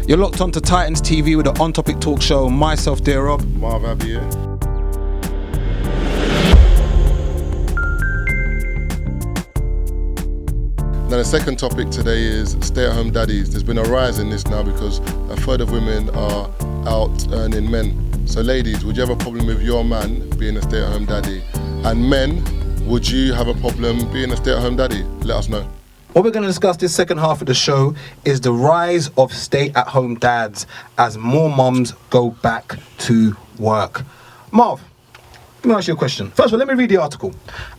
You're locked onto Titans TV with the On Topic Talk Show. Myself, dear Rob Marv Abbey here. Now the second topic today is stay-at-home daddies. There's been a rise in this now because a third of women are out earning men. So ladies, would you have a problem with your man being a stay-at-home daddy? And men, would you have a problem being a stay-at-home daddy? Let us know. What we're going to discuss this second half of the show is the rise of stay-at-home dads as more mums go back to work. Marv, let me ask you a question. First of all, let me read the article.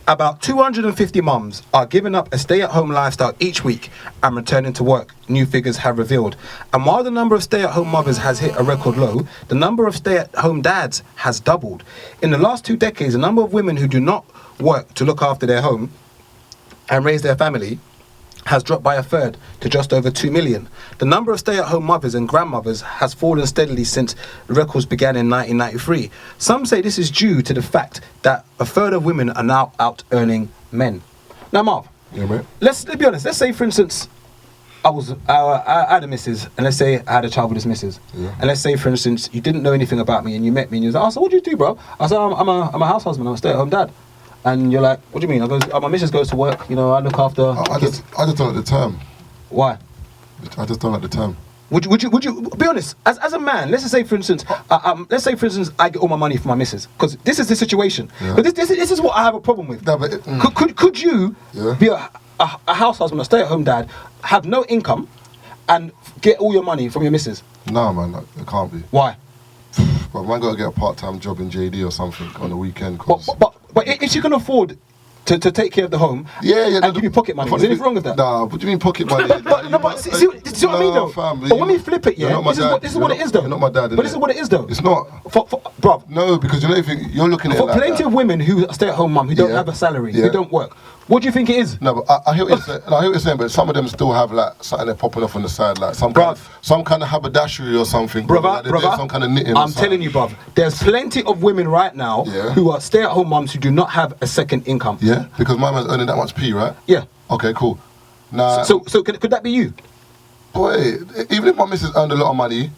About 250 mums are giving up a stay-at-home lifestyle each week and returning to work, new figures have revealed. And while the number of stay-at-home mothers has hit a record low, the number of stay-at-home dads has doubled. In the last 2 decades, the number of women who do not work to look after their home and raise their family has dropped by a third to just over 2 million. The number of stay-at-home mothers and grandmothers has fallen steadily since records began in 1993. Some say this is due to the fact that a third of women are now out earning men. Now, Marv, Yeah, mate. let's be honest. Let's say, for instance, I had a missus, and let's say I had a child with this missus. Yeah. And let's say, for instance, you didn't know anything about me and you met me and you was like, oh, so what do you do, bro? I said, I'm a house husband, I'm a stay-at-home dad. And you're like, what do you mean? I goes, my missus goes to work, you know, I look after kids. I just don't like the term. Why? I just don't like the term. Would you be honest? As a man, let's just say for instance, I get all my money from my missus because this is the situation. Yeah. But this is what I have a problem with. No, but Could you Yeah. be a house husband, a stay-at-home dad, have no income, and get all your money from your missus? no, man, it can't be. Why? But man, gotta get a part-time job in JD or something on the weekend. But if you can afford to take care of the home, and give you pocket money, is anything wrong with that? Nah, what do you mean pocket money? See what I mean though? Fam, but when we flip it, yeah, this is what it is though. You're not my dad, But this is what it is though. It's not. Bruv, No, because you know, you're looking at it for like plenty that. of women who are stay-at-home mum, who don't Yeah. have a salary, Yeah. who don't work, what do you think it is? No, but I hear what you're saying. I hear what you're saying, but some of them still have like something they're popping off on the side, like some kind of haberdashery or something. Like they're doing some kind of knitting. I'm telling you, bruv, there's plenty of women right now Yeah. who are stay-at-home mums who do not have a second income. Yeah, because my man's earning that much P, right? Yeah. Okay, cool. Now, So could that be you? boy, even if my missus earned a lot of money,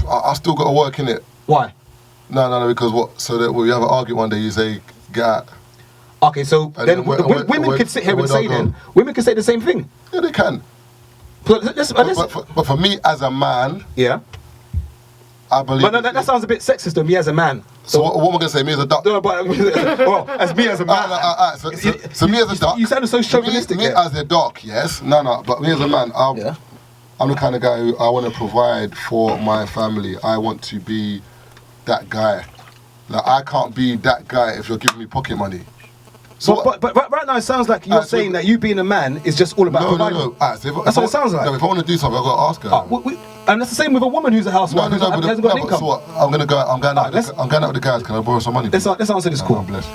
I still got to work in it. Why? No, because what? So that we have an argument one day, you say, get out. Okay, so And then then women could sit here and where say do I go? then, women could say the same thing. Yeah, they can. But But for me as a man, yeah. I believe. But no, that sounds a bit sexist to me as a man. So what am I gonna say? Me as a duck? No, but well, as me as a man. So me as a duck. You sounded so chauvinistic. Me as a duck, yes. No, but me as a man, I'm the kind of guy who I want to provide for my family. I want to be that guy. Like I can't be that guy if you're giving me pocket money. So but right now it sounds like you're saying that you being a man is just all about providing. No. That's what it sounds like. No, if I want to do something, I've got to ask her. And that's the same with a woman who's a housewife who hasn't got an income. So what? I'm going out with the guys. Can I borrow some money? Let's answer this call. I'm blessed.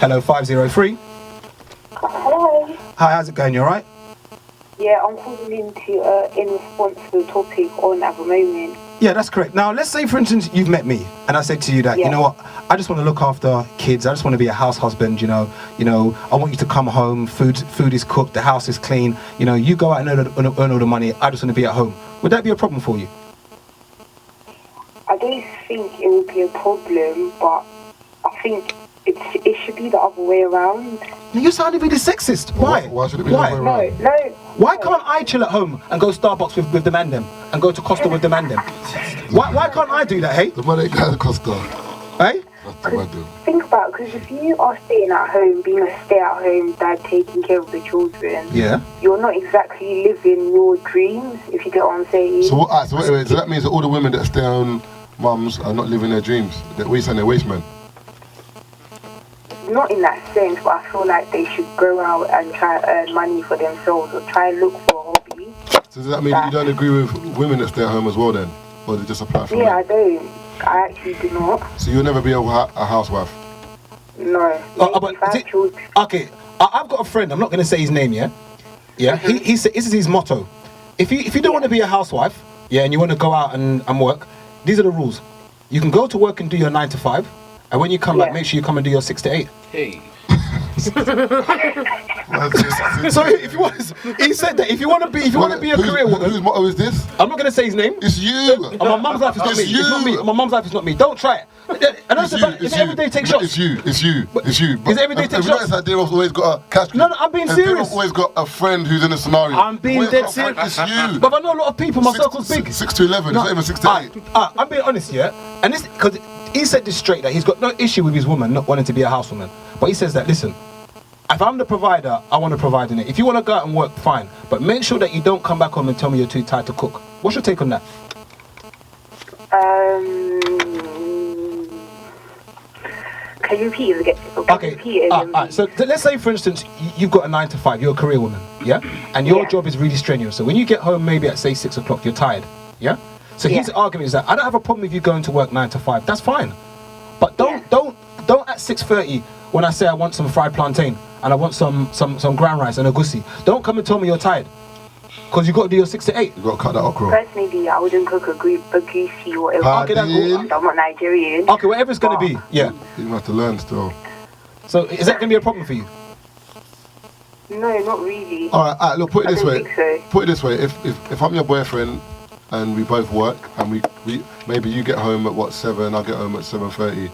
Hello, 503. Hello. Hi, how's it going? You alright? Yeah, I'm calling in response to the topic on at the moment. Yeah, that's correct. Now, let's say, for instance, you've met me, and I said to you that, you know what, I just want to look after kids. I just want to be a house husband. You know, I want you to come home. Food is cooked. The house is clean. You know, you go out and earn all the money. I just want to be at home. Would that be a problem for you? I don't think it would be a problem, but I think it should be the other way around. You sounded really sexist. Why? Why should it be the other way around? No. Why can't I chill at home and go Starbucks with the man them and go to Costa with the man them? Why can't I do that, hey? The money guy at Costa. Hey? That's the way I do. Think about it, because if you are staying at home, being a stay-at-home dad, taking care of the children, you're not exactly living your dreams, if you get what I'm saying. So wait, so that means that all the women that stay home mums are not living their dreams. That we saying they're waste men. Not in that sense, but I feel like they should go out and try to earn money for themselves or try and look for a hobby. So does that mean that you don't agree with women that stay at home as well then? Or does it just apply for men? I don't. I actually do not. So you'll never be a housewife? No. Okay, I've got a friend, I'm not going to say his name, yeah? Yeah, he said, this is his motto. If you don't want to be a housewife, and you want to go out and work, these are the rules. You can go to work and do your 9 to 5, and when you come back, make sure you come and do your 6 to 8. Hey. So if you want, he said that if you want to be a career woman, whose motto is this? I'm not going to say his name. It's you. My mum's life is not me. It's not me. My mum's life is not me. Don't try it. And that's it's every day take shots. It's you. It's you. It's every day take shots. This idea of always got a catch. No, I'm being serious. Always got a friend who's in a scenario. I'm being dead serious. It's you. But I know a lot of people. My circle's big. 6 to 11. It's not even 6 to 8. I'm being honest here, and this because he said this straight that he's got no issue with his woman not wanting to be a housewoman. But he says that listen. If I'm the provider, I want to provide in it. If you want to go out and work, fine. But make sure that you don't come back home and tell me you're too tired to cook. What's your take on that? Can you repeat it again? Okay. So let's say, for instance, you've got a 9 to 5. You're a career woman, yeah? And your job is really strenuous. So when you get home, maybe at say 6 o'clock, you're tired, yeah? So his argument is that I don't have a problem with you going to work 9 to 5. That's fine. But don't at 6:30 when I say I want some fried plantain and I want some ground rice and a goosey. Don't come and tell me you're tired. Because you've got to do your 6 to 8. You've got to cut that okra. Personally, I wouldn't cook a goosey or whatever. Okay, I'm not Nigerian. Okay, whatever it's going to be, yeah. You have to learn still. So is that going to be a problem for you? No, not really. All right, look, put it this way. So. Put it this way. If I'm your boyfriend and we both work and we maybe you get home at 7, I get home at 7:30.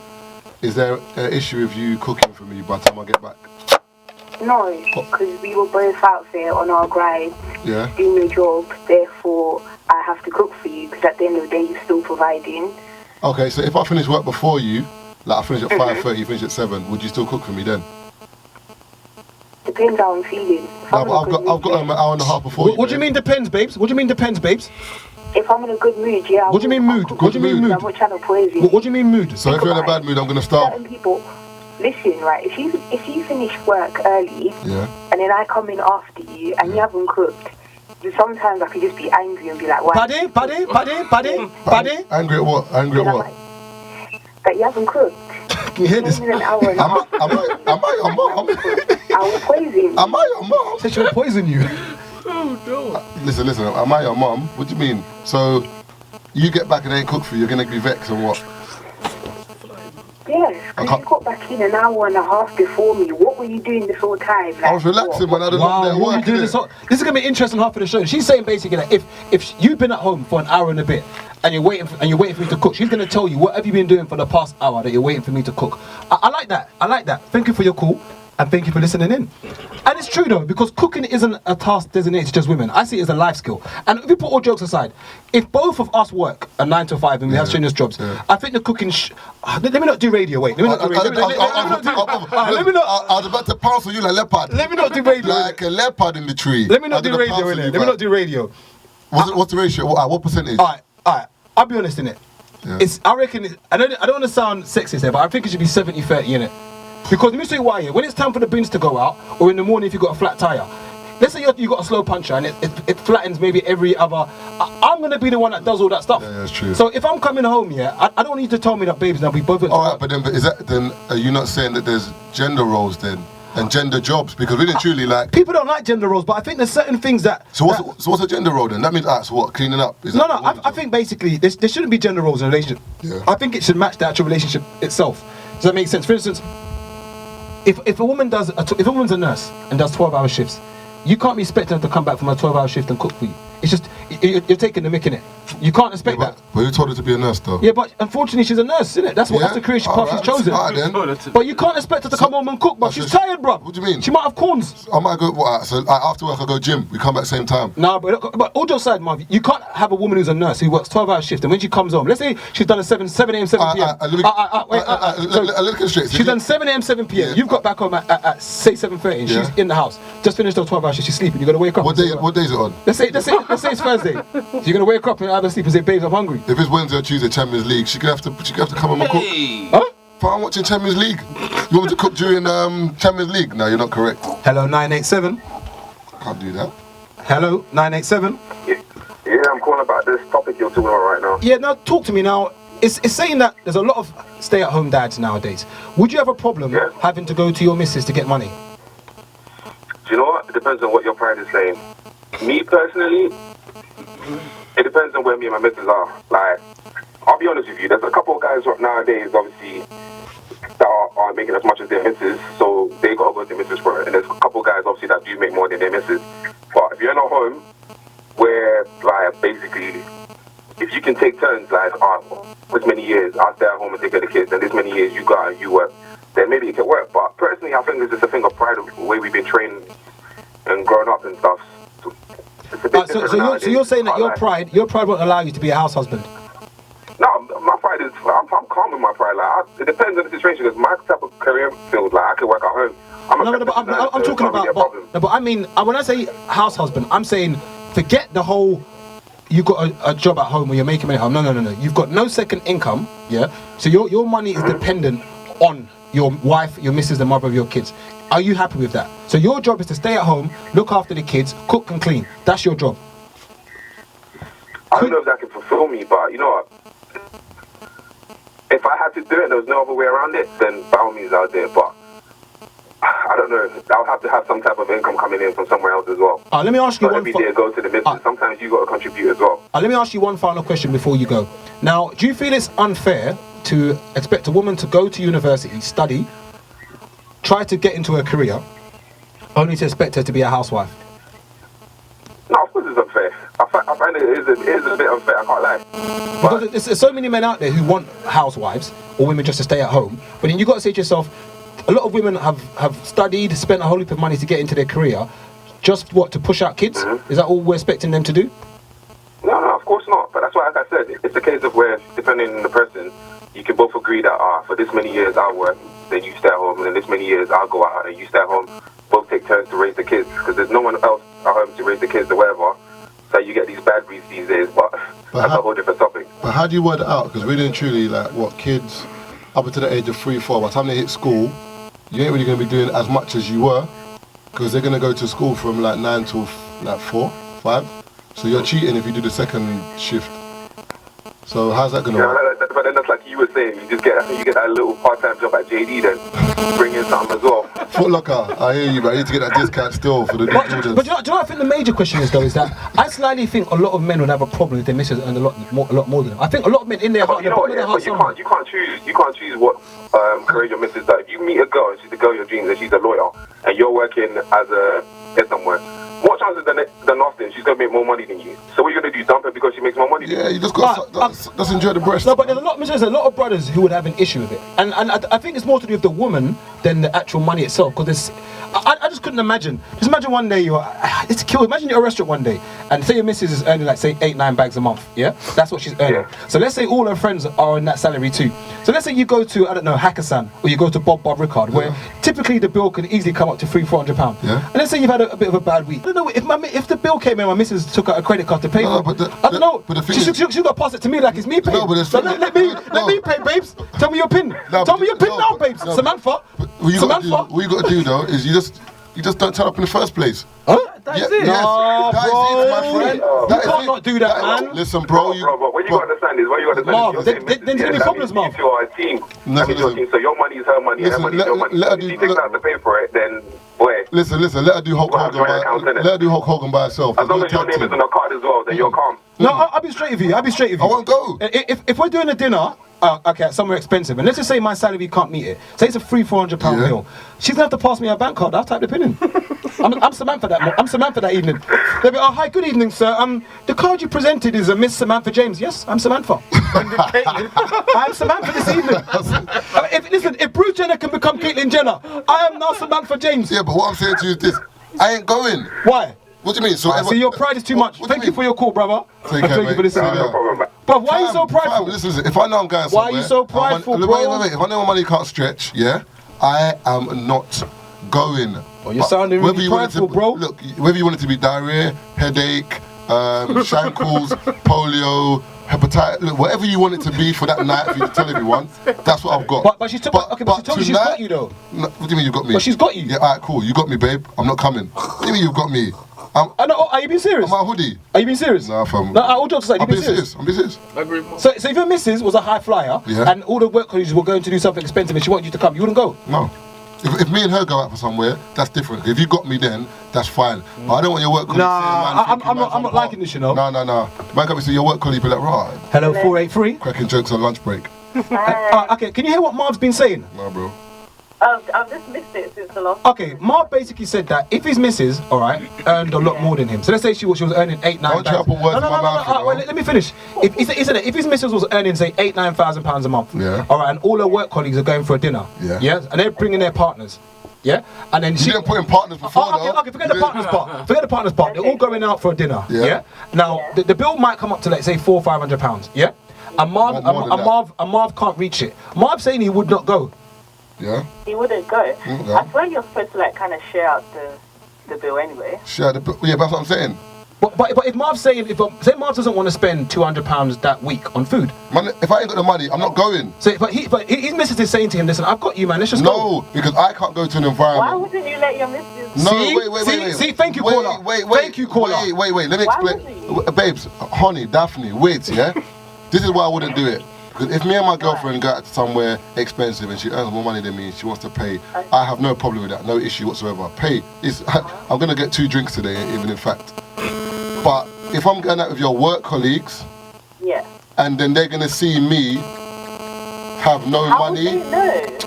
Is there an issue with you cooking for me by the time I get back? No, because we were both out there on our grind, doing your job. Therefore, I have to cook for you because at the end of the day, you're still providing. Okay, so if I finish work before you, like I finish at 5:30, you finish at 7, would you still cook for me then? Depends how I'm feeling. No, but I've got an hour and a half before you. What do you mean depends, babes? What do you mean depends, babes? If I'm in a good mood, yeah. What do you mean mood? What do you mean mood? I'm not trying to poison. What do you mean mood? So if you're in a bad mood, I'm gonna starve. Certain people, listen, right? If you finish work early, and then I come in after you and you haven't cooked, then sometimes I could just be angry and be like, why? Paddy. Angry at what? Angry at what? That you haven't cooked. Can you hear this? An hour and a half. Am I your mom? I will poison. Am I your mom? Said she will poison you. Oh no. Listen. Am I your mom? What do you mean? So you get back and they ain't cooked for you. You're gonna be vexed and what? Yes, because you got back in an hour and a half before me. What were you doing this whole time? Like, I was relaxing when I didn't know what were you doing this is gonna be interesting half of the show. She's saying basically that if you've been at home for an hour and a bit and you're waiting for me to cook, she's gonna tell you what have you been doing for the past hour that you're waiting for me to cook. I like that. Thank you for your call. And thank you for listening in. And it's true though, because cooking isn't a task designated to just women. I see it as a life skill. And if we put all jokes aside, if both of us work a 9 to 5 and we have strenuous jobs, I think the cooking... let me not do radio, wait. Let me not do radio. I was about to pounce on you like a leopard. Let me not do radio. Like a leopard in the tree. Let me not do radio, innit? Let me not do radio. What's the ratio? What percentage? All right. I'll be honest, innit? I reckon... I don't want to sound sexist here, but I think it should be 70-30, innit? Because let me say why here. When it's time for the bins to go out, or in the morning if you've got a flat tyre, let's say you got a slow puncher and it flattens maybe every other... I'm going to be the one that does all that stuff. Yeah, that's true. So if I'm coming home, I don't need to tell me that, babies, now we both... Alright, but are you not saying that there's gender roles then? And gender jobs? Because really truly like... People don't like gender roles, but I think there's certain things that... So what's a gender role then? That means, so what, cleaning up? No, I think basically there shouldn't be gender roles in a relationship. Yeah. I think it should match the actual relationship itself. Does that make sense? For instance... If a woman's a nurse and does 12-hour shifts, you can't be expecting her to come back from a 12-hour shift and cook for you. It's just you're taking the mick in it. You can't expect that. But you told her to be a nurse though. Yeah, but unfortunately she's a nurse, isn't it? That's the career path she's chosen. But you can't expect her to come home and cook, but she's tired, bruv. What do you mean? She might have corns. I might go. So after work I go gym. We come back same time. No, but all jokes aside, Marv, you can't have a woman who's a nurse who works 12-hour shift, and when she comes home, let's say she's done a 7 a.m. 7 p.m. She's done 7 a.m. 7 p.m. You've got back home at say 7:30, and she's in the house. Just finished her 12-hour shift. She's sleeping. You got to wake up. What day is it on? Let's say it's Thursday. So you're gonna wake up and have a sleep and say, babes, I'm hungry. If it's Wednesday or Tuesday Champions League, she could have to come home and cook. Huh? But I'm watching Champions League. You want me to cook during Champions League? No, you're not correct. Hello, 987. Can't do that. Hello, 987. Yeah, I'm calling about this topic you're talking about right now. Yeah, now talk to me now. It's saying that there's a lot of stay-at-home dads nowadays. Would you have a problem having to go to your missus to get money? Do you know what? It depends on what your pride is saying. Me personally, it depends on where me and my missus are. Like, I'll be honest with you, there's a couple of guys nowadays, obviously, that aren't making as much as their missus, so they gotta go to their missus for it. And there's a couple guys obviously that do make more than their missus. But if you're in a home where like basically if you can take turns like this many years I'll stay at home and take care of the kids, and this many years you go out and you work, then maybe it can work. But personally I think it's just a thing of pride of the way we've been trained and grown up and stuff. So, it's a bit so you're saying that your pride won't allow you to be a house husband? No, my pride is, I'm calm with my pride. Like, it depends on the situation, because my type of career field, like, I can work at home. I'm talking about, but I mean, when I say house husband, I'm saying, forget the whole, you got a job at home where you're making money at home. No. You've got no second income, yeah? So your money is dependent on your wife, your missus, the mother of your kids. Are you happy with that? So your job is to stay at home, look after the kids, cook and clean. That's your job. I don't know if that can fulfill me, but you know what? If I had to do it, there was no other way around it, then by all means I'll do it. But I don't know. I'll have to have some type of income coming in from somewhere else as well. Let me ask you one. Every day go to the missus. Sometimes you got to contribute as well. Let me ask you one final question before you go. Now, do you feel it's unfair to expect a woman to go to university, study, try to get into a career, only to expect her to be a housewife? No, of course it's unfair. I find it is a bit unfair, I can't lie. Because there's so many men out there who want housewives or women just to stay at home, but then you got to say to yourself, a lot of women have studied, spent a whole heap of money to get into their career, just to push out kids? Mm-hmm. Is that all we're expecting them to do? No, of course not. But that's why, like I said, it's a case of where, depending on the person, you can both agree that for this many years I'll work, then you stay at home, and then this many years I'll go out and you stay at home. Both take turns to raise the kids, because there's no one else at home to raise the kids or whatever. So you get these bad breeds these days, but that's a whole different topic. But how do you word it out? Because really and truly, kids up until the age of 3, 4, by the time they hit school, you ain't really going to be doing as much as you were, because they're going to go to school from 9 till 4, 5. So you're cheating if you do the second shift. So how's that going to work? But then that's like you were saying, you get that little part-time job at JD, then bring in something as well. Foot Locker, I hear you, but I need to get that discount still for the new Jordans. But do you know what I think the major question is, though, is that I slightly think a lot of men would have a problem if their missus earned a lot more than them. I think a lot of men in their heart, you can't choose what career your missus does. If you meet a girl and she's the girl of your dreams and she's a lawyer and you're working as a head somewhere, more chances than often she's going to make more money than you. So what are you going to do, dump her because she makes more money than you? Yeah, you just got to enjoy the breast. No, but there's a lot of brothers who would have an issue with it. And I think it's more to do with the woman than the actual money itself. Because I just couldn't imagine. Just imagine one day imagine you're at a restaurant one day and say your missus is earning say 8-9 bags a month. Yeah? That's what she's earning. Yeah. So let's say all her friends are on that salary too. So let's say you go to, Hakkasan, or you go to Bob Ricard, where typically the bill can easily come up to £300-400. Yeah. And let's say you've had a bit of a bad week. I don't know if the bill came in, my missus took out a credit card to pay for it. I don't know. She's got to pass it to me like it's me paying. No, but let me pay, babes. Tell me your PIN. Tell me your PIN now, babes. Samantha. What you got to do though is you just don't turn up in the first place. Huh? That's it. No, that is it, my friend. You can't not do that, man. Listen, bro. What you got to understand is, Marv, then there's any problems, Marv. You are a team. So your money is her money, and her money is your money. If she takes out to pay for it, then boy. Listen. Let her do Hulk Hogan by herself. As long as your name is on the card as well, then you're calm. No, I'll be straight with you. I won't go. If we're doing a dinner, somewhere expensive, and let's just say my salary can't meet it. Say it's a £300-400 meal. She's gonna have to pass me her bank card. I'll type the PIN in. I'm Samantha that evening. They'll be, hi, good evening, sir. The card you presented is a Miss Samantha James. Yes, I'm Samantha. I'm Samantha this evening. If Bruce Jenner can become Caitlyn Jenner, I am now Samantha James. Yeah, but what I'm saying to you is this: I ain't going. Why? What do you mean? So your pride is too much. Thank you for your call, brother. Take care, thank you for listening. No problem. But why are you so prideful? Listen, if I know I'm going somewhere... Why are you so prideful, bro? Wait. If I know my money can't stretch, I am not going. Oh, you're sounding really prideful, bro. Look, whether you want it to be diarrhea, headache, shankles, polio, hepatitis, look, whatever you want it to be for that night, for you to tell everyone, that's what I've got. But she told me she's got you, though. No, what do you mean you've got me? But she's got you. Yeah, alright, cool. You got me, babe. I'm not coming. What do you mean you've got me? Are you being serious? I'm a hoodie. Are you being serious? Nah, fam. No, all jokes aside, I'm being serious. I agree. So if your missus was a high flyer and all the work colleagues were going to do something expensive and she wanted you to come, you wouldn't go? No. If me and her go out for somewhere, that's different. If you got me then, that's fine. But I don't want your work colleague I'm not liking this, you know. No. Man got me say your work colleague be like, right. Hello, 483. Cracking jokes on lunch break. Okay, can you hear what Marv's been saying? No, bro. I've just missed it since the last. Okay, Marv basically said that if his missus, all right, earned a lot more than him. So let's say she was earning £8,000, £9,000. Don't try to put words in my mouth. Wait, let me finish. If he said that if his missus was earning say £8,000, £9,000 a month, yeah, all right, and all her work colleagues are going for a dinner, yeah, and they're bringing their partners. Yeah, and then she didn't put in partners before. Okay, forget the partners part. Forget the partners part. They're all going out for a dinner. Yeah. Now the bill might come up to let's say £400 or £500. Yeah, and Marv can't reach it. Marv's saying he would not go. Yeah. He wouldn't go. Okay. I swear you're supposed to like kind of share out the bill anyway. Share the bill. Yeah, that's what I'm saying. But if Marv's saying, say Marv doesn't want to spend £200 that week on food. Man, if I ain't got the money, I'm not going. So, but his missus is saying to him, listen, I've got you, man. Let's just go. No, because I can't go to an environment. Why wouldn't you let your missus? No, wait. See, thank you, caller. Thank you, caller. Wait. Let me explain. Babes, honey, Daphne, wait, yeah. This is why I wouldn't do it. Because if me and my girlfriend go out somewhere expensive and she earns more money than me and she wants to pay, I have no problem with that, no issue whatsoever. Pay. I'm going to get 2 drinks today, even in fact. But if I'm going out with your work colleagues, and then they're going to see me have no money.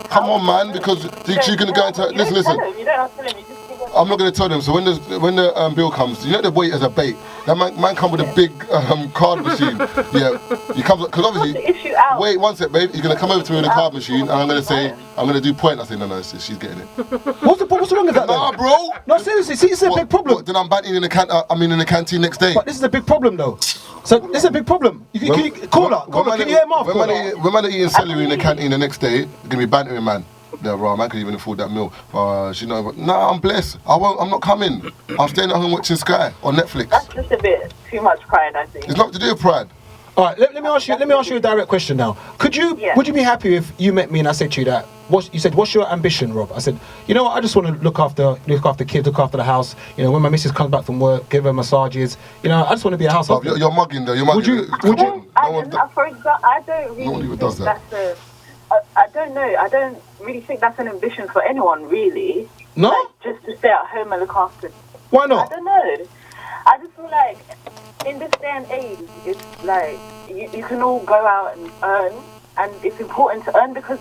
Come on, man, because you're going to go into... Listen. You don't have to tell him, you just I'm not going to tell them. So when the bill comes, you know the wait as a bait. That man come with a big card machine. Yeah, he comes because obviously. Wait one sec, babe. He's going to come over to me with a card machine, and I'm going to say, I'm going to do point. I say, no, she's getting it. What's wrong with that? Nah, bro. No, seriously, see, this is a big problem. What, then I'm batting in the canteen next day. But this is a big problem, though. So this is a big problem. Can you hear Marv? When man are eating celery in the canteen the next day, you're going to be bantering, man. Yeah, bro, man could even afford that meal. I'm blessed. I'm not coming. I'm staying at home watching Sky on Netflix. That's just a bit too much pride, I think. It's not to do with pride. All right, let me ask you a direct question now. Would you be happy if you met me and I said to you that you said, what's your ambition, Rob? I said, you know what, I just want to look after kids, look after the house. You know, when my missus comes back from work, give her massages. You know, I just want to be a house husband. You're mugging though. Would you? For example, I don't really think that's I don't know. I don't really think that's an ambition for anyone, really. No? Like, just to stay at home and look after. Why not? I don't know. I just feel like in this day and age, it's like you can all go out and earn, and it's important to earn because,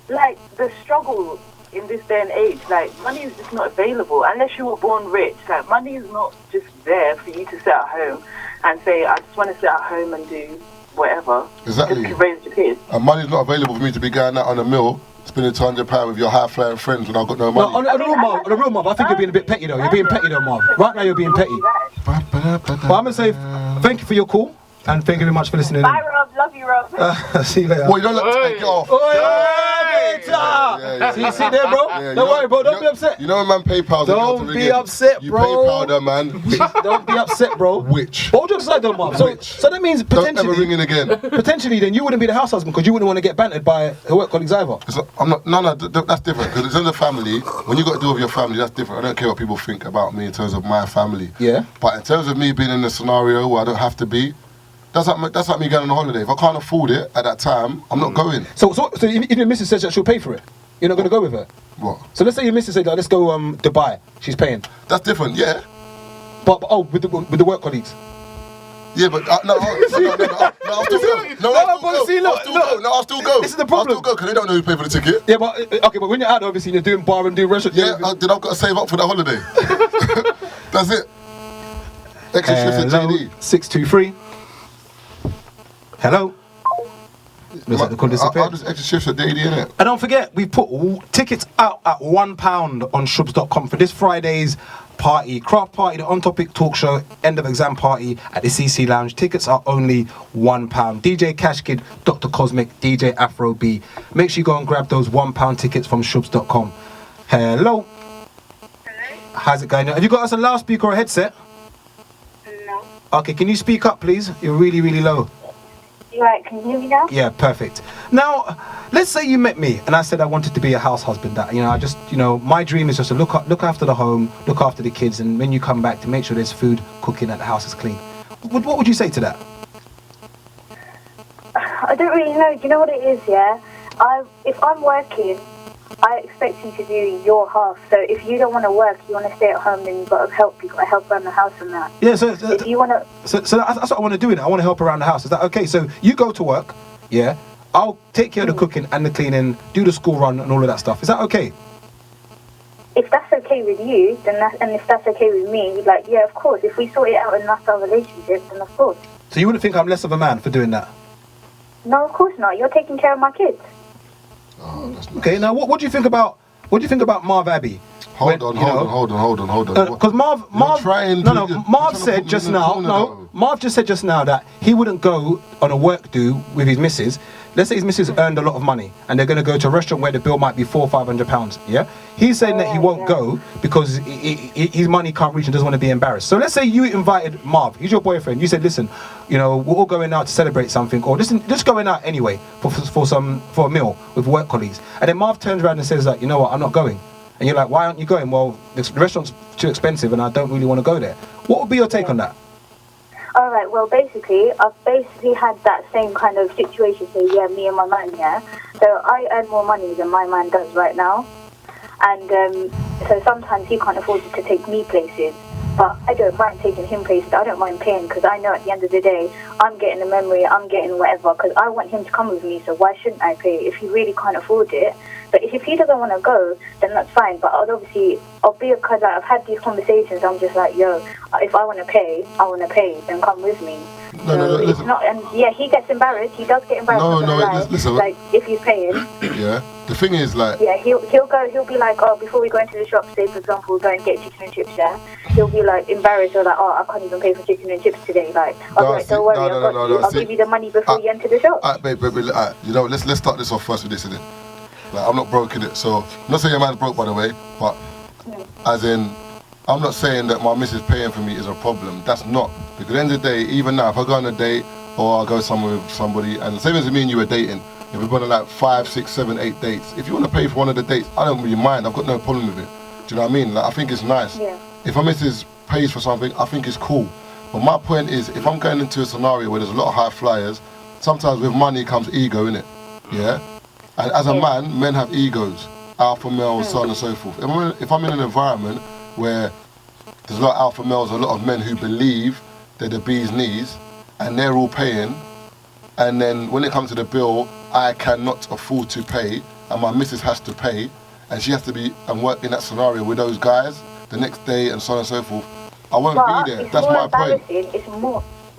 like, the struggle in this day and age, like, money is just not available unless you were born rich. Like, money is not just there for you to sit at home and say, I just want to sit at home and do whatever. Exactly. Just to raise your kids. And money's not available for me to be going out on a meal, spending £200 with your high-flying friends when I've got no money. No, on the real Marv, I think you're being a bit petty though. You're being petty though, Marv. Right now you're being petty. But I'm going to say thank you for your call and thank you very much for listening. Bye, Rob. Love you, Rob. See you later. Well, you don't let take it off. See there, bro? Don't worry, bro. Don't be upset. You know when man PayPal. Don't be upset, bro. You PayPal them, man. Don't be upset, bro. Which? Hold your side, though, Marv. So that means potentially. Don't ever ring in again. Potentially, then you wouldn't be the house husband because you wouldn't want to get bantered by her work colleagues either. I'm not. No, that's different. Because it's in the family. When you got to deal with your family, that's different. I don't care what people think about me in terms of my family. Yeah. But in terms of me being in a scenario where I don't have to be. That's like me going on a holiday. If I can't afford it at that time, I'm not going. So if your missus says that she'll pay for it, you're not going to go with her? What? So let's say your missus said, let's go Dubai. She's paying. That's different, yeah. But with the work colleagues. Yeah, but I'll still go. This is the problem. I'll still go because they don't know who paid for the ticket. Yeah, but when you're out, obviously you're doing bar and doing restaurant. Yeah, then I've got to save up for that holiday. That's it. Extra shifts at JD. 623. Hello. Looks like the call disappeared. I'll just extra shifts at JD, innit? And don't forget, we put tickets out at £1 on shubs.com for this Friday's party, craft party, the On Topic talk show, end of exam party at the CC Lounge. Tickets are only £1. DJ Cash Kid, Dr. Cosmic, DJ Afro B. Make sure you go and grab those £1 tickets from shubs.com. Hello. How's it going? Have you got us a loudspeaker or a headset? No. Okay, can you speak up, please? You're really, really low. You right, can you hear me now? Yeah, perfect. Now, let's say you met me and I said I wanted to be a house husband. That, my dream is just to look after the home, look after the kids, and when you come back to make sure there's food cooking and the house is clean. What would you say to that? I don't really know. Do you know what it is, yeah? If I'm working, I expect you to do your half. So if you don't want to work, you want to stay at home, then you've got to help around the house and that. Yeah, if you want to... So that's what I want to do. I want to help around the house. Is that okay? So you go to work, yeah, I'll take care of the cooking and the cleaning, do the school run and all of that stuff. Is that okay? If that's okay with you, and if that's okay with me, like, yeah, of course. If we sort it out and that's our relationship, then of course. So you wouldn't think I'm less of a man for doing that? No, of course not. You're taking care of my kids. Oh, that's nice. Okay, now what do you think about Marv Abbey? Hold on. Because Marv said just now. No, Marv just said just now that he wouldn't go on a work do with his missus. Let's say his missus earned a lot of money and they're going to go to a restaurant where the bill might be £400 or £500. Yeah, he's saying that he won't go because his money can't reach and doesn't want to be embarrassed. So let's say you invited Marv. He's your boyfriend. You said, listen, we're all going out to celebrate something, or just going out anyway for a meal with work colleagues. And then Marv turns around and says like, you know what, I'm not going. And you're like, why aren't you going? Well, the restaurant's too expensive and I don't really want to go there. What would be your take on that? All right, well, I've had that same kind of situation. So, yeah, me and my man, yeah. So I earn more money than my man does right now. And so sometimes he can't afford to take me places. But I don't mind taking him places. I don't mind paying because I know at the end of the day, I'm getting the memory, I'm getting whatever, because I want him to come with me. So why shouldn't I pay if he really can't afford it? But if he doesn't want to go, then that's fine. But I'll be because I've had these conversations. I'm just like, yo, if I want to pay, I want to pay. Then come with me. No, it's listen. not, and yeah, he gets embarrassed. He does get embarrassed. Listen. Like if he's paying. Yeah. The thing is, like. Yeah, he'll go. He'll be like, oh, before we go into the shop, say for example, we're going to get chicken and chips. Yeah. He'll be like embarrassed or like, oh, I can't even pay for chicken and chips today. Like, don't worry, I'll give you the money before you enter the shop. Babe, let's start this off first with this, innit? Like, I'm not broke in it, so I'm not saying your man's broke, by the way, but as in, I'm not saying that my missus paying for me is a problem. That's not. Because at the end of the day, even now, if I go on a date or I go somewhere with somebody, and same as me and you were dating, if we've gone on like 5, 6, 7, 8 dates, if you want to pay for one of the dates, I don't really mind. I've got no problem with it. Do you know what I mean? Like, I think it's nice. Yeah. If my missus pays for something, I think it's cool. But my point is, if I'm going into a scenario where there's a lot of high flyers, sometimes with money comes ego, innit? Yeah? And as a man, men have egos, alpha males, so on and so forth. If I'm in an environment where there's a lot of alpha males, a lot of men who believe they're the bee's knees, and they're all paying, and then when it comes to the bill, I cannot afford to pay, and my missus has to pay, and she has to be and work in that scenario with those guys the next day, and so on and so forth, I won't be there. That's my point. It's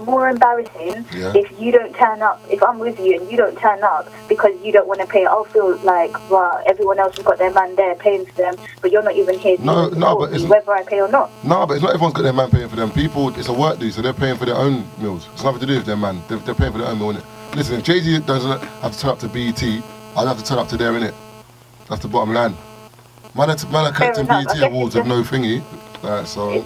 more embarrassing if you don't turn up. If I'm with you and you don't turn up because you don't want to pay, I'll feel like, well, everyone else has got their man there paying for them, but you're not even here to but it's whether I pay or not. No, but it's not everyone's got their man paying for them. People, it's a work do, so they're paying for their own meals. It's nothing to do with their man. They're paying for their own meal, innit? Listen, if Jay-Z doesn't have to turn up to BET, I'd have to turn up to there, innit? That's the bottom line. Man are collecting BET awards with no thingy. So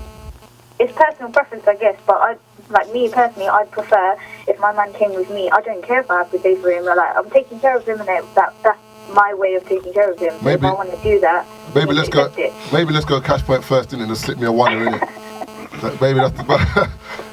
it's personal preference, I guess, but like me personally, I'd prefer if my man came with me. I don't care if I have to pay for him. Like, I'm taking care of him, and that's my way of taking care of him. So if I want to do that, maybe let's go cash point first, innit, and slip me a $1, innit?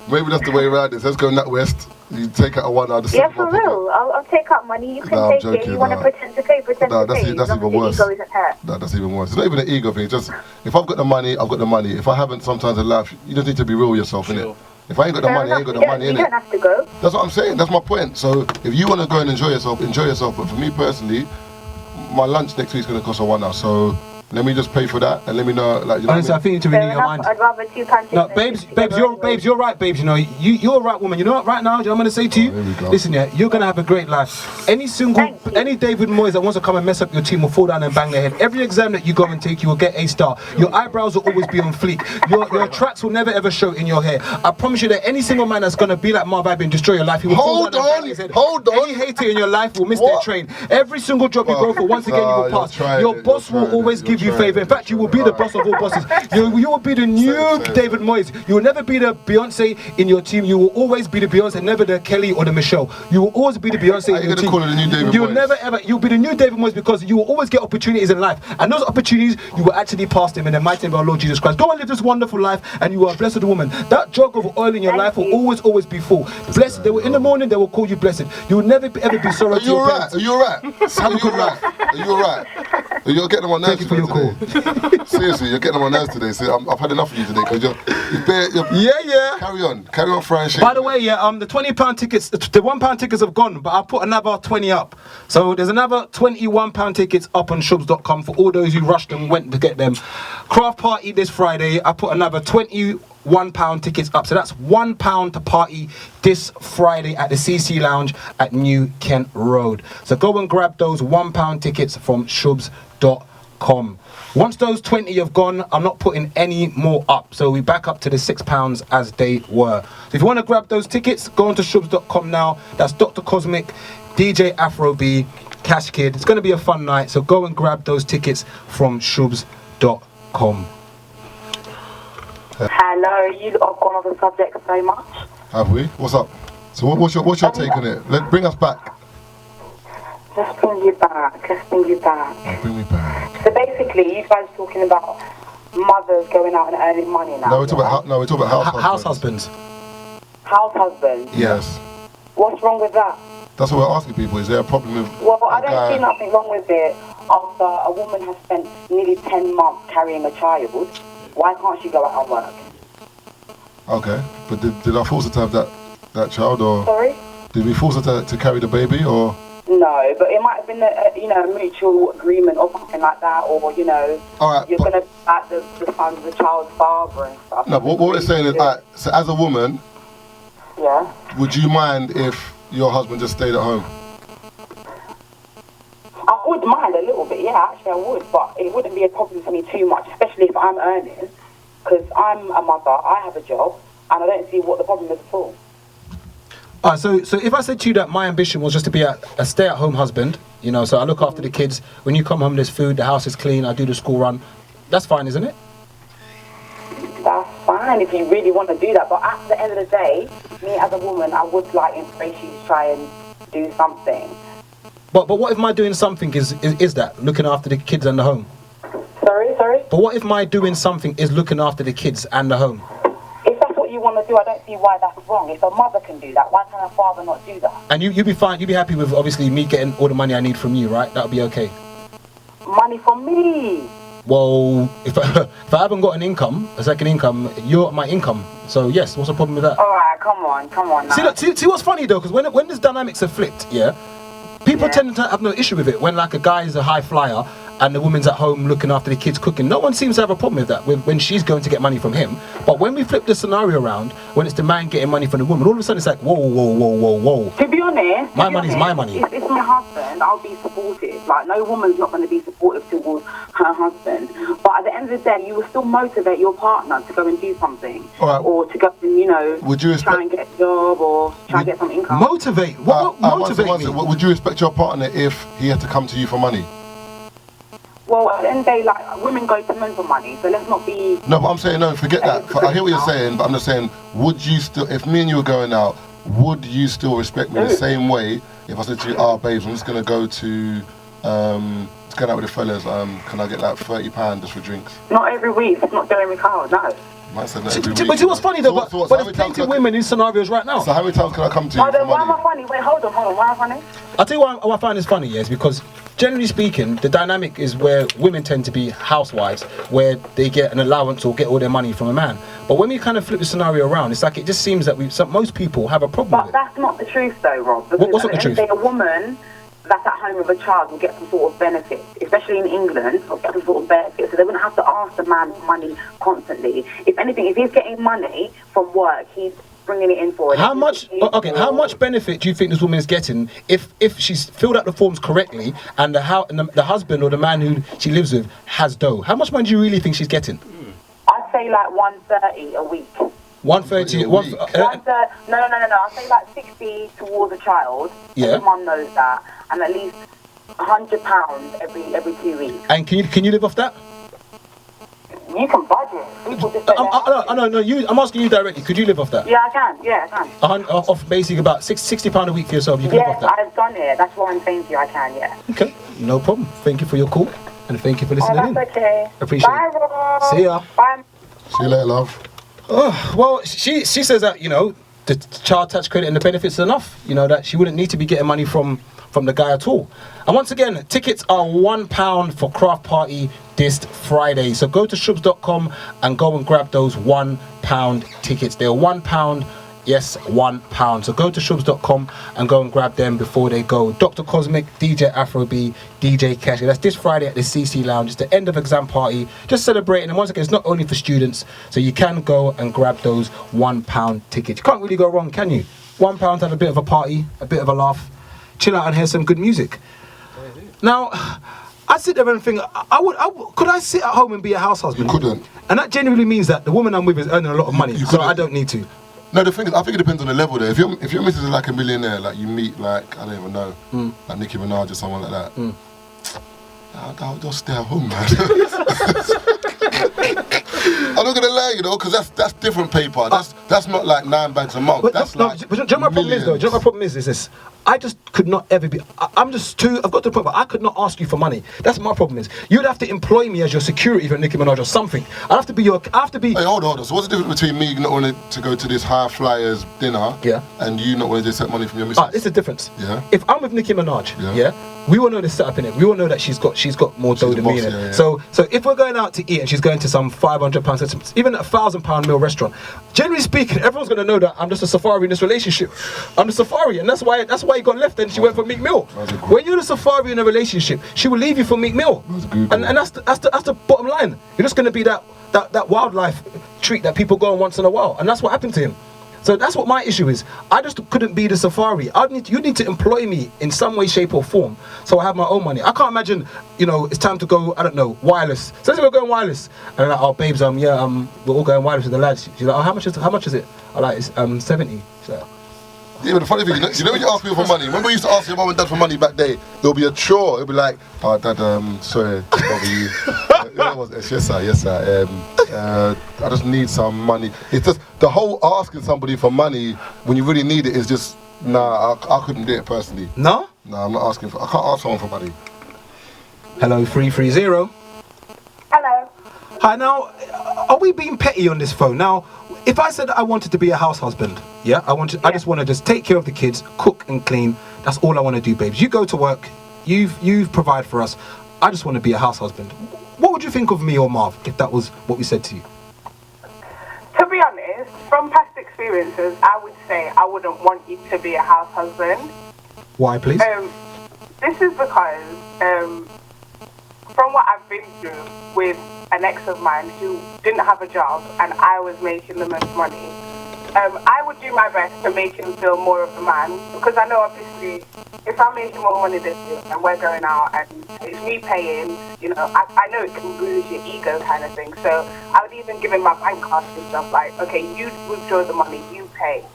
Maybe that's the way around it. Let's go NatWest. You take out a $1, I'll just slip for real. I'll take out money. You can take it. You want to pretend to pay, that's even worse. Ego isn't hurt. No, that's even worse. It's not even an ego thing. It's just, if I've got the money, I've got the money. If I haven't, sometimes in life, you just need to be real with yourself, innit? If I ain't got the money, I ain't got the money, innit? You don't have to go. That's what I'm saying. That's my point. So if you want to go and enjoy yourself, enjoy yourself. But for me personally, my lunch next week's going to cost a $1. So let me just pay for that and let me know. Like, you know honestly, I think you need to renew your mind. I'd rather £2. No, babes, you're right, babes. You know, you're a right woman. You know what? Right now, you know what I'm going to say to you? Listen, yeah, you're going to have a great life. Any David Moyes that wants to come and mess up your team will fall down and bang their head. Every exam that you go and take, you will get A star. Your eyebrows will always be on fleek. Your tracks will never ever show in your hair. I promise you that any single man that's going to be like Marv Abbey and destroy your life, he will fall down and bang his head. Hold on. Any hater in your life will miss their train. Every single job you go for, once again, you will pass. Your boss will always give you favour. In fact, you will be the boss of all bosses. You will be the new David Moyes. You will never be the Beyonce in your team. You will always be the Beyonce, never the Kelly or the Michelle. You will always be the Beyonce in your team. You'll never ever. You'll be the new David Moyes because you will always get opportunities in life, and those opportunities you will actually pass them in the mighty name of our Lord Jesus Christ. Go and live this wonderful life, and you are a blessed woman. That jug of oil in your life will always be full. Blessed. They will in the morning. They will call you blessed. You will never ever be sorry. Are you alright? Are you alright? Have a good life. Are you alright? You're getting on my nerves. Thank you for your call. Seriously, you're getting on my nerves today. See, I've had enough of you today because you're Yeah. Carry on, Frying. By the way, the £20 tickets, the £1 tickets have gone, but I'll put another 20 up. So there's another £21 tickets up on shubs.com for all those who rushed and went to get them. Craft party this Friday. I put another £21 tickets up. So that's £1 to party this Friday at the CC Lounge at New Kent Road. So go and grab those £1 tickets from shubs.com. Once those 20 have gone, I'm not putting any more up. So we back up to the £6 as they were. So if you want to grab those tickets, go on to shubs.com now. That's Dr. Cosmic, DJ Afro B, Cash Kid. It's going to be a fun night. So go and grab those tickets from shubs.com. Hello, you lot have gone off the subject so much. Have we? What's up? So what's your take on it? Bring us back. Let's bring you back. Bring me back. So basically, you guys are talking about mothers going out and earning money now. No, we're talking about House husbands. House husbands. Yes. What's wrong with that? That's what we're asking people. Is there a problem with? Well, I don't see nothing wrong with it. After a woman has spent nearly 10 months carrying a child, why can't she go out and work? Okay, but did I force her to have that child, or? Sorry? Did we force her to carry the baby, or? No, but it might have been a mutual agreement or something like that, or all right, you're gonna be like the son of the child's father and stuff. No, but what we're saying is, so as a woman, yeah, would you mind if your husband just stayed at home? I would mind a little bit, yeah, actually I would, but it wouldn't be a problem for me too much, especially if I'm earning, because I'm a mother, I have a job, and I don't see what the problem is at all. So if I said to you that my ambition was just to be a stay-at-home husband, so I look after the kids. When you come home, there's food, the house is clean, I do the school run. That's fine, isn't it? That's fine if you really want to do that, but at the end of the day, me as a woman, I would encourage you to try and do something. But what if my doing something is that looking after the kids and the home? Sorry? But what if my doing something is looking after the kids and the home? If that's what you want to do, I don't see why that's wrong. If a mother can do that, why can a father not do that? And you'd be fine, you'd be happy with obviously me getting all the money I need from you, right? That'll be okay. Money from me? Well, if I haven't got a second income, you're my income. So yes, what's the problem with that? Alright, come on now. See what's funny though, because when these dynamics are flipped, people tend to have no issue with it. When like a guy is a high flyer and the woman's at home looking after the kids cooking, no one seems to have a problem with that when she's going to get money from him. But when we flip the scenario around, when it's the man getting money from the woman, all of a sudden it's like, whoa. To be honest, my money's my money. If it's my husband, I'll be supportive. Like, no woman's not going to be supportive towards her husband. But at the end of the day, you will still motivate your partner to go and do something. Right. Or to go and, would you try and get a job or try and get some income. Motivate? What motivate me? Would you respect your partner if he had to come to you for money? Well, at the end of the day, women go to men for money, so let's not be... No, but I'm saying, no, forget that. I hear what you're saying, but I'm just saying, would you still, if me and you were going out, would you still respect me the same way if I said to you, babes, I'm just going to go to, let's go out with the fellas, can I get like £30 just for drinks? Not every week, it's not doing me card, no. But see what's funny though, but there's plenty of women in scenarios right now. So how many times can I come to you for Why money? am I funny? Wait, hold on, why am I funny? I'll tell you why I find this funny, is because generally speaking, the dynamic is where women tend to be housewives, where they get an allowance or get all their money from a man. But when we kind of flip the scenario around, it's like it just seems that most people have a problem with it. But that's not the truth though, Rob. Because what's not the truth? A woman that's at home with a child will get some sort of benefit, especially in England, will get some sort of benefit. So they wouldn't have to ask the man for money constantly. If anything, if he's getting money from work, he's bringing it in for it. How much benefit do you think this woman is getting if she's filled out the forms correctly and the husband or the man who she lives with has dough? How much money do you really think she's getting? I'd say like 130 a week. 130. No. I'll say like 60 towards a child. Yeah. His mum knows that, and at least £100 every 2 weeks. And can you live off that? You can budget. People just I'm asking you directly. Could you live off that? Yeah, I can. Yeah, I can. Off basically about £60 a week for yourself. You can live off that. Yeah, I've done it. That's what I'm saying to you. I can. Yeah. Okay, no problem. Thank you for your call and thank you for listening in. That's okay. Appreciate it. Bye, Rob. See ya. Bye. See you later, love. Oh, well, she says that the child tax credit and the benefits enough. You know, that she wouldn't need to be getting money from the guy at all. And once again, tickets are £1 for Craft Party this Friday. So go to shubs.com and go and grab those £1 tickets. They're £1. Yes, £1. So go to shubs.com and go and grab them before they go. Dr. Cosmic, DJ Afro B, DJ Cash. That's this Friday at the CC Lounge. It's the end of exam party. Just celebrating. And once again, it's not only for students. So you can go and grab those £1 tickets. You can't really go wrong, can you? £1 to have a bit of a party, a bit of a laugh, chill out and hear some good music. Now, I sit there and think, could I sit at home and be a house husband? You couldn't. And that genuinely means that the woman I'm with is earning a lot of money, so I don't need to. No, the thing is, I think it depends on the level there. If your missus is like a millionaire, like you meet like, I don't even know, like Nicki Minaj or someone like that, I'll just stay at home, man. I'm not gonna lie, you know, because that's different paper. That's not like 9 bags a month. But that's no, like do you know my problem is though? Do you know my problem is this? I just could not ever be. I've got to the point where I could not ask you for money. That's my problem is. You'd have to employ me as your security for Nicki Minaj or something. I have to be. Hey, hold on. So what's the difference between me not wanting to go to this high flyers dinner, and you not wanting to accept money from your missus? This is the difference. Yeah. If I'm with Nicki Minaj, we all know the setup in it. We all know that she's got more dough than me in it. Yeah. So if we're going out to eat and she's going to some £500, even a £1,000 meal restaurant, generally speaking, everyone's gonna know that I'm just a safari in this relationship. I'm the safari, and that's why he got left and she went for Meek Mill. When you're the safari in a relationship, she will leave you for Meek Mill. And that's the bottom line. You're just gonna be that wildlife treat that people go on once in a while, and that's what happened to him. So that's what my issue is. I just couldn't be the safari. You need to employ me in some way, shape or form so I have my own money. I can't imagine, it's time to go, I don't know, wireless. So let's say we're going wireless. And I'm like, oh babes, we're all going wireless with the lads. She's like, oh, how much is it? I'm like, it's 70. She's like, yeah, but the funny thing, you know when you ask people for money, remember you used to ask your mum and dad for money back then? There'll be a chore. It'll be like, oh dad, sorry to bother you. Yes sir. I just need some money. It's just the whole asking somebody for money when you really need it is just I couldn't do it personally. No? No, I'm not asking I can't ask someone for money. Hello 330. Hello. Hi, now, are we being petty on this phone? Now, if I said I wanted to be a house husband, I just want to just take care of the kids, cook and clean. That's all I want to do, babes. You go to work, you provide for us. I just want to be a house husband. What would you think of me or Marv if that was what we said to you? To be honest, from past experiences, I would say I wouldn't want you to be a house husband. Why, please? This is because from what I've been through with an ex of mine who didn't have a job and I was making the most money, I would do my best to make him feel more of a man, because I know obviously if I'm making more money this year and we're going out and it's me paying, I know it can bruise your ego kind of thing. So I would even give him my bank cards and stuff like, okay, you withdraw the money, you pay.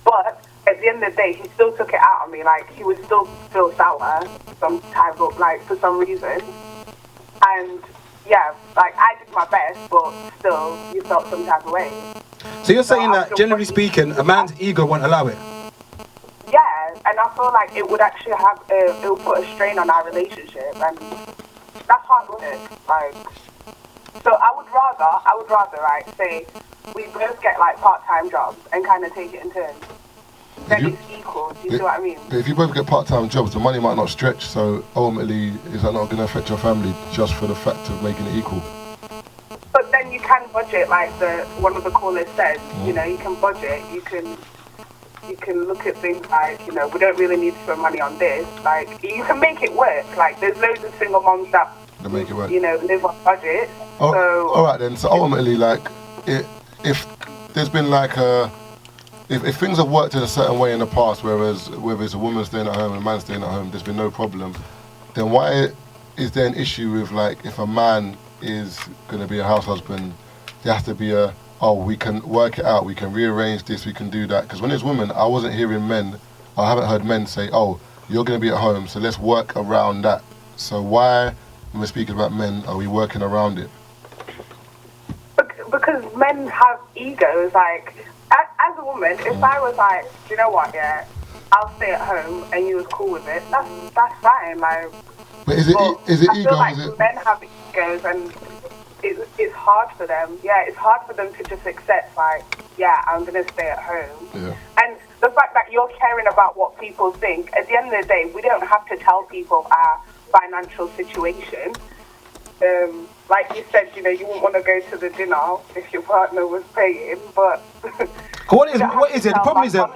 But at the end of the day, he still took it out on me. Like, he would still feel sour sometimes, for some reason. And yeah, I did my best, but still, you felt some type of way. So you're saying that, generally speaking, a man's ego won't allow it? Yeah, and I feel like it would actually it will put a strain on our relationship, and that's hard work. So I would rather, say, we both get, part-time jobs and kind of take it in turns. Then it's equal, do you see what I mean? But if you both get part-time jobs, the money might not stretch, so ultimately, is that not going to affect your family just for the fact of making it equal? But then you can budget, like one of the callers said, you can budget, you can look at things like, we don't really need to spend money on this. You can make it work. There's loads of single moms that make it work. Live on budget. Oh, so all right then. So ultimately, if there's been if things have worked in a certain way in the past, whether it's a woman staying at home and a man staying at home, there's been no problem. Then why is there an issue with if a man is going to be a house husband, there has to be we can work it out, we can rearrange this, we can do that. Because when it's women, I wasn't hearing men, I haven't heard men say, oh, you're going to be at home, so let's work around that. So why, when we're speaking about men, are we working around it? Because men have egos. As a woman, if I was do you know what, I'll stay at home and you was cool with it, that's fine. But is it I ego? feel like men have egos and it's hard for them. Yeah, it's hard for them to just accept yeah, I'm going to stay at home. Yeah. And the fact that you're caring about what people think, at the end of the day, we don't have to tell people our financial situation. Like you said, you wouldn't want to go to the dinner if your partner was paying, but... What is it? The problem is that...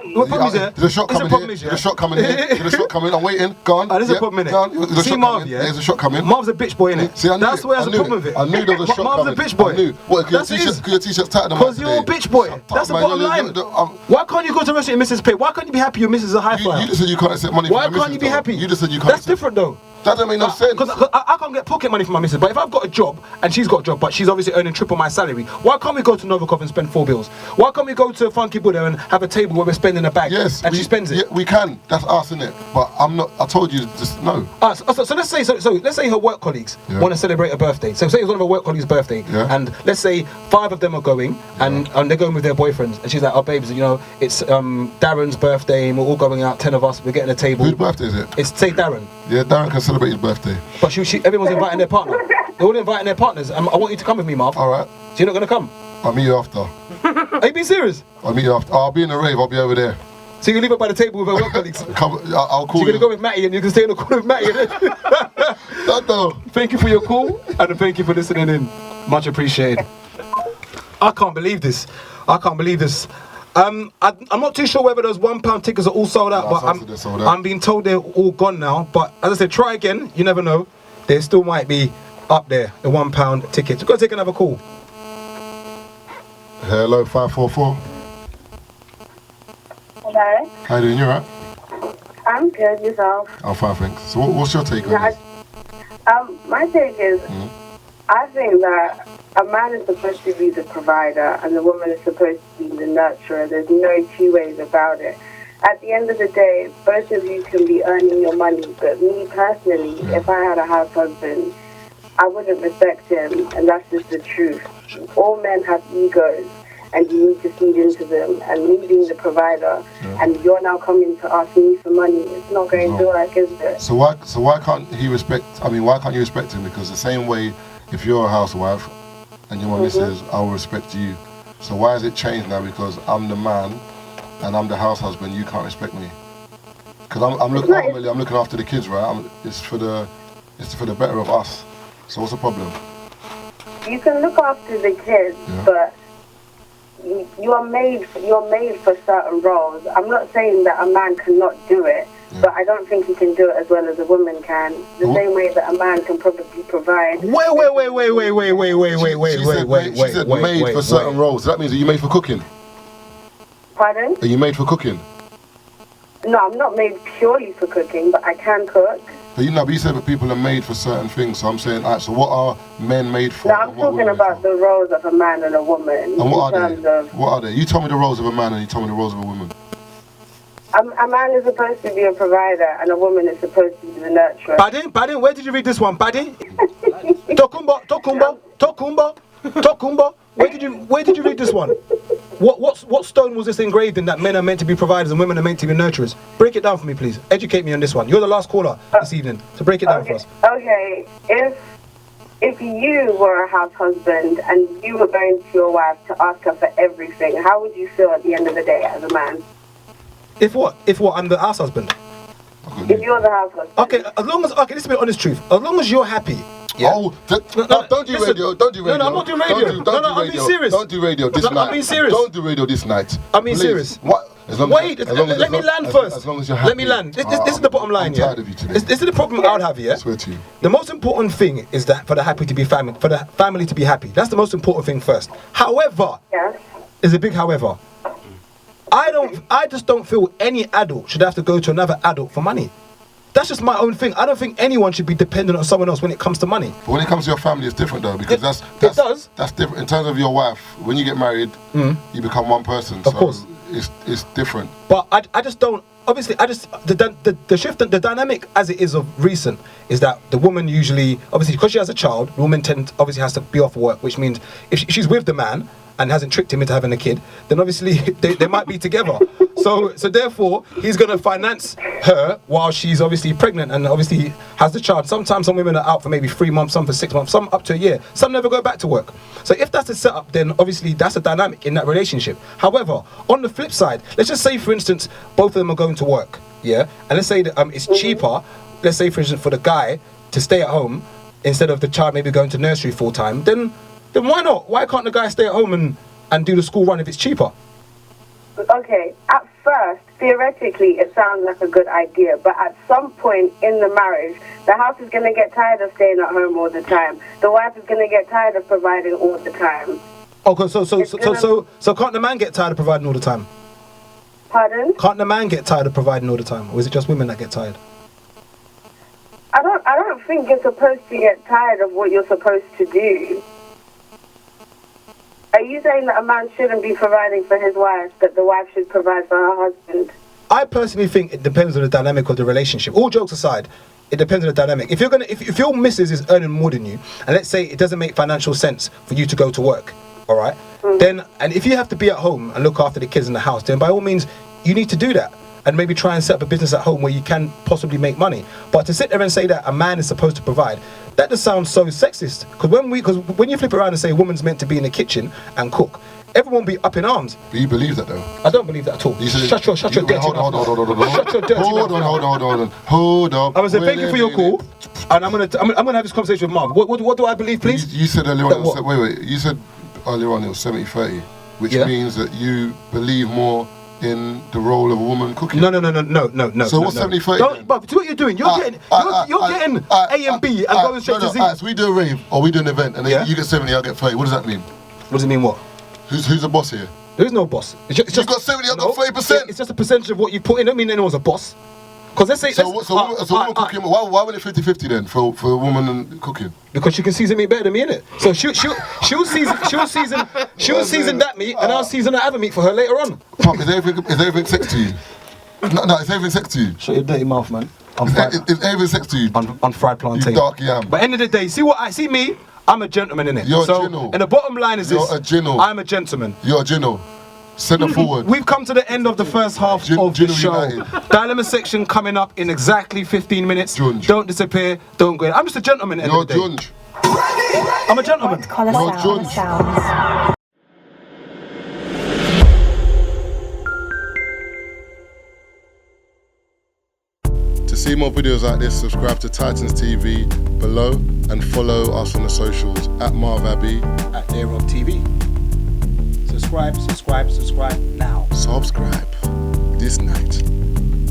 There's a shot coming here. There's a shot coming here. There's a shot coming. I'm waiting. Go on. There's a problem in it. See Marv, yeah? There's a shot coming. Marv's a bitch boy, innit? See, That's where I have a problem with it. I knew there was a shot coming. Marv's a bitch boy. I knew. What, because your t-shirt's tighter than mine today? Because you're a bitch boy. That's the bottom line. Why can't you go to a restaurant and Mrs. pay? Why can't you be happy your missus is a high flyer? You just said you can't accept money from your missus. Why can't you be happy? You just said you can't. That's different though. That doesn't make no sense. Because I can't get pocket money from my missus, but if I've got a job and she's got a job, but she's obviously earning triple my salary, why can't we go to Novikov and spend 4 bills? Why can't we go to Funky Buddha and have a table where we're spending a bag? Yes, and she spends it. Yeah, we can. That's us, innit? But I'm not. I told you just no. So let's say let's say her work colleagues want to celebrate a birthday. So say it's one of her work colleagues' birthday, and let's say 5 of them are going, and they're going with their boyfriends, and she's like, "Oh, babes, it's Darren's birthday, and we're all going out. 10 of us. We're getting a table." Whose birthday is it? It's say Darren. Yeah, Darren can celebrate his birthday. But everyone's inviting their partner. They're all inviting their partners. I want you to come with me, Marv. All right. So you're not going to come? I'll meet you after. Are you being serious? I'll meet you after. I'll be in the rave. I'll be over there. So you can leave it by the table with her work colleagues? I'll call you. So you're going to go with Matty and you can stay in the corner with Matty. No. Thank you for your call and thank you for listening in. Much appreciated. I can't believe this. I'm not too sure whether those £1 tickets are all sold out, but I'm being told they're all gone now. But as I said, try again. You never know. There still might be up there, the £1 tickets. We've got to take another call. Hello, 544. Hello. How you doing? You alright? I'm good. Yourself? I'm fine, thanks. So what's your take on this? My take is, I think that a man is supposed to be the provider and the woman is supposed to be the nurturer. There's no 2 ways about it. At the end of the day, both of you can be earning your money, but me personally, if I had a house husband, I wouldn't respect him, and that's just the truth. All men have egos, and you need to feed into them, and me being the provider, and you're now coming to ask me for money, it's not going to work, is it? So why can't he respect, why can't you respect him? Because the same way, if you're a housewife, and you're my missus, I will respect you. So why has it changed now? Because I'm the man, and I'm the house husband, you can't respect me. Because I'm looking after the kids, right? It's for the better of us. So what's the problem? You can look after the kids, but you're made for certain roles. I'm not saying that a man cannot do it, but I don't think he can do it as well as a woman can. The same way that a man can probably provide. Wait. She said made for certain roles. So that means that you're made for cooking. Pardon? Are you made for cooking? No, I'm not made purely for cooking, but I can cook. But you said that people are made for certain things. So I'm saying, alright, so what are men made for? No, I'm talking about the roles of a man and a woman. And what are they? What are they? You told me the roles of a man and you told me the roles of a woman. A man is supposed to be a provider and a woman is supposed to be the nurturer. Badin, where did you read this one? Badin? Tokumbo. Where did you read this one? What stone was this engraved in that men are meant to be providers and women are meant to be nurturers? Break it down for me, please. Educate me on this one. You're the last caller this evening, so break it down for us. Okay, if you were a house husband and you were going to your wife to ask her for everything, how would you feel at the end of the day as a man? If what? I'm the house husband. If you're the house husband. Okay, this is the honest truth. As long as you're happy. Yeah. Oh, don't do radio. Don't do radio. No, I'm not doing radio. I'm being serious. Don't do radio this night. I'm being serious. Don't do radio this night. I'm being serious. What? Let me land first. As long as you're happy. Let me land. This is the bottom line. I'm tired of you today. This is the problem I would have here. I swear to you. The most important thing is that for the family to be happy. That's the most important thing first. However, there's a big however. I just don't feel any adult should have to go to another adult for money. That's just my own thing. I don't think anyone should be dependent on someone else when it comes to money. But when it comes to your family, it's different though, because that's different. In terms of your wife, when you get married, you become one person. Of course, it's different. But I just don't. Obviously, the shift, the dynamic as it is of recent is that the woman usually, obviously, because she has a child, the woman obviously has to be off work, which means if she's with the man and hasn't tricked him into having a kid, then obviously they might be together. So therefore, he's going to finance her while she's obviously pregnant and obviously has the child. Sometimes some women are out for maybe 3 months, some for 6 months, some up to a year. Some never go back to work. So if that's the setup, then obviously that's a dynamic in that relationship. However, on the flip side, let's just say, for instance, both of them are going to work, yeah? And let's say that it's cheaper, let's say, for instance, for the guy to stay at home instead of the child maybe going to nursery full time, then why not? Why can't the guy stay at home and do the school run if it's cheaper? Okay, at first, theoretically, it sounds like a good idea, but at some point in the marriage, the house is going to get tired of staying at home all the time. The wife is going to get tired of providing all the time. Okay, so can't the man get tired of providing all the time? Pardon? Can't the man get tired of providing all the time, or is it just women that get tired? I don't think you're supposed to get tired of what you're supposed to do. Are you saying that a man shouldn't be providing for his wife, that the wife should provide for her husband? I personally think it depends on the dynamic of the relationship. All jokes aside, it depends on the dynamic. If your missus is earning more than you, and let's say it doesn't make financial sense for you to go to work, all right, then, and if you have to be at home and look after the kids in the house, then by all means, you need to do that. And maybe try and set up a business at home where you can possibly make money. But to sit there and say that a man is supposed to provide, that just sounds so sexist. Because when you flip around and say a woman's meant to be in the kitchen and cook, everyone will be up in arms. But you believe that though? I don't believe that at all. Shut your dirty mouth. Shut your dirty mouth. Hold on. I was saying thank you for your call, and I'm gonna have this conversation with Marv. What do I believe, please? You said earlier on. You said earlier on it was 70-30, which means that you believe more in the role of a woman cooking. No. So what's 70-30? But see what you're doing. You're getting A and B and going straight to Z. So we do a rave or we do an event and then you get 70, I'll get 30. What does that mean? What does it mean? What? Who's the boss here? There is no boss. You've got 70, I've got 30%. It's just a percentage of what you put in. I don't mean anyone's a boss. Because let's say... woman cooking, why would it 50-50 then for a woman and cooking? Because she can season meat better than me, innit? So she'll season that meat and I'll season the other meat for her later on. Pop, is everything sex to you? No, is everything sex to you? Shut your dirty mouth, man. Is everything sex to you? On fried plantain. You dark yam. But end of the day, see me, I'm a gentleman, innit? You're a gino. And the bottom line is You're a gino. I'm a gentleman. You're a gino. Send it forward. We've come to the end of the first half of the show. Dilemma section coming up in exactly 15 minutes. Junge. Don't disappear, don't go in. I'm just a gentleman at the end of the day. You're Junge. I'm a gentleman. You're Junge. To see more videos like this, subscribe to Titans TV below and follow us on the socials at Marv Abbey, at Rob TV. Subscribe now. Subscribe this night.